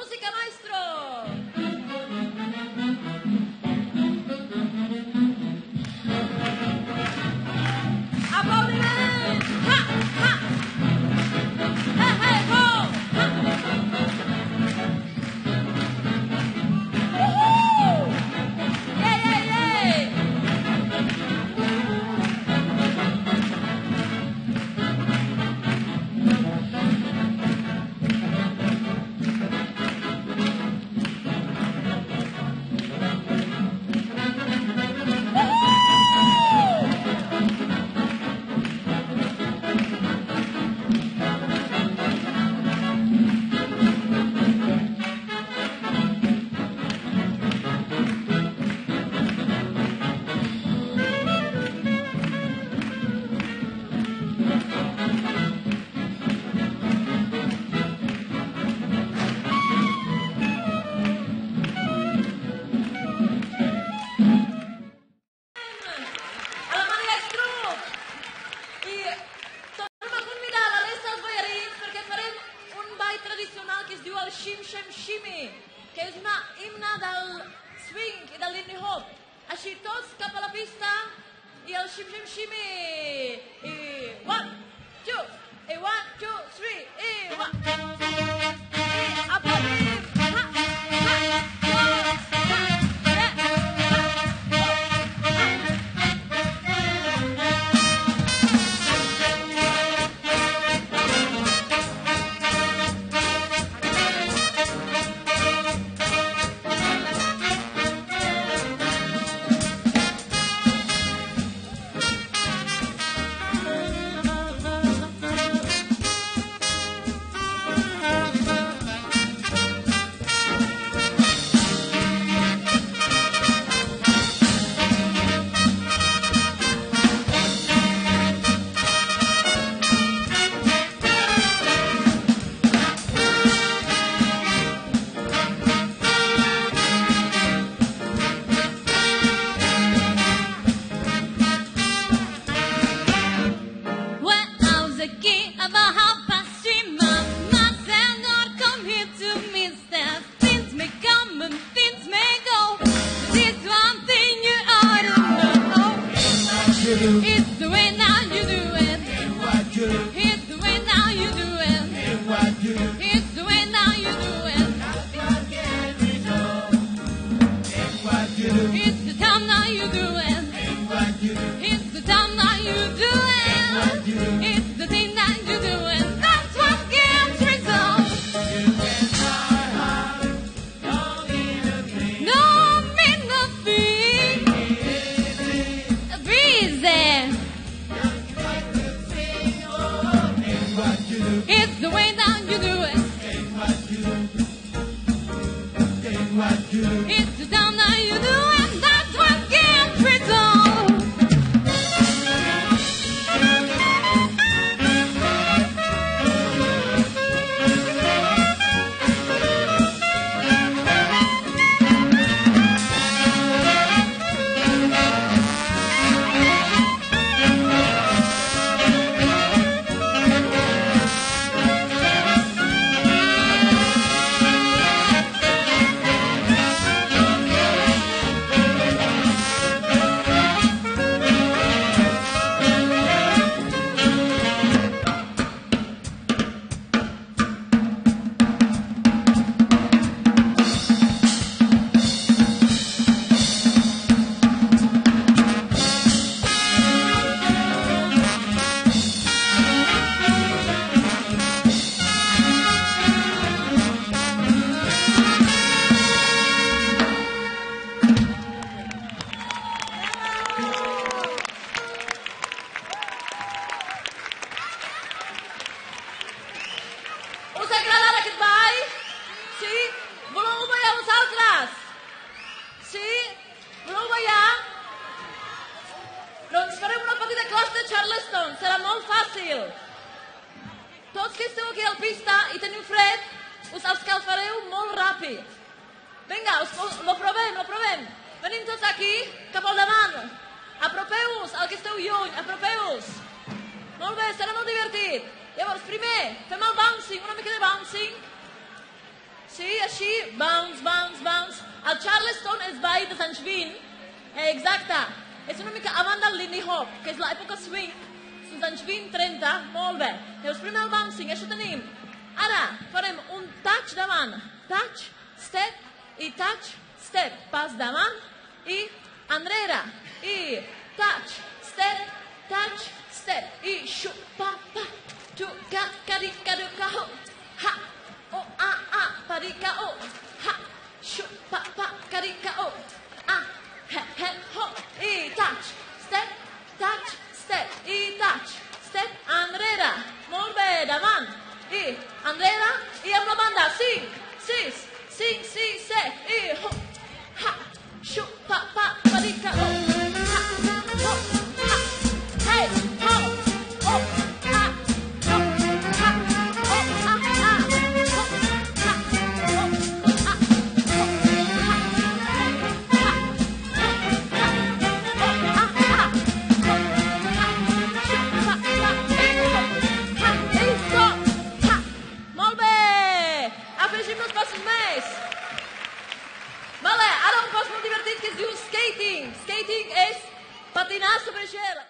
Música, maestro! ¡Aplaudiment! ¡Ja, ja! ¡Hey, hey, ho! ¡Ja! ¡Woohoo! ¡Yay, yay, yay! Que és una himne del swing i del lindy hop. Així tots cap a la pista i el xim-xim-ximi. I 1, 2, i 1, 2, 3, i 1. I aplaudim. Ha, ha, dos, ha, it's the way now you do it. It's the way now you do it. It's the way now you do it. It's the time now you do it. It's the time now you do it. It's the thing that you do it. That's what gives results. Don't mean nothing. Breezy. It's the way that you do it. It's the time that you do it. That's what gives results. Us ha agradat aquest ball? Sí? Voleu ballar vosaltres? Sí? Voleu ballar? Doncs farem una petita classe de Charleston. Serà molt fàcil. Tots que esteu aquí al pista i teniu fred, us escalfareu molt ràpid. Vinga, lo provem. Venim tots aquí, cap al davant. Apropeu-vos, al que esteu lluny, apropeu-vos. Molt bé, serà molt divertit. Llavors, primer, fem el bouncing, una mica de bouncing. Sí, així, bounce, bounce, bounce. El Charleston és ball dels anys 20. Exacte. És una mica abans del Lindy Hop, que és l'època swing, dels anys 20-30. Molt bé. Llavors, primer el bouncing, això tenim. Ara farem un touch davant. Touch, step, i touch, step. Pas davant i enrere. I touch, step, touch, step. I xup, pa, pa. Tu, ca, cari, cari, caho. Ha, o, a, parika, o. Ha, xup, pa, pa, carika, o. He, he, ho. I touch, step, i touch, step, enrere. Molt bé, davant. I enrere, i amb la banda. 5, 6, 5, 6, 7. I ho, ha, xup, pa, pa, parika, o. Ha, ho, ha, hey, ho, o, a, ho, ha, o, a, ho, ha, ho, a, ho, ha, molt bé! Afegim els passos més. Vale, ara un pas molt divertit que es diu skating. Skating és patinar sobre gel.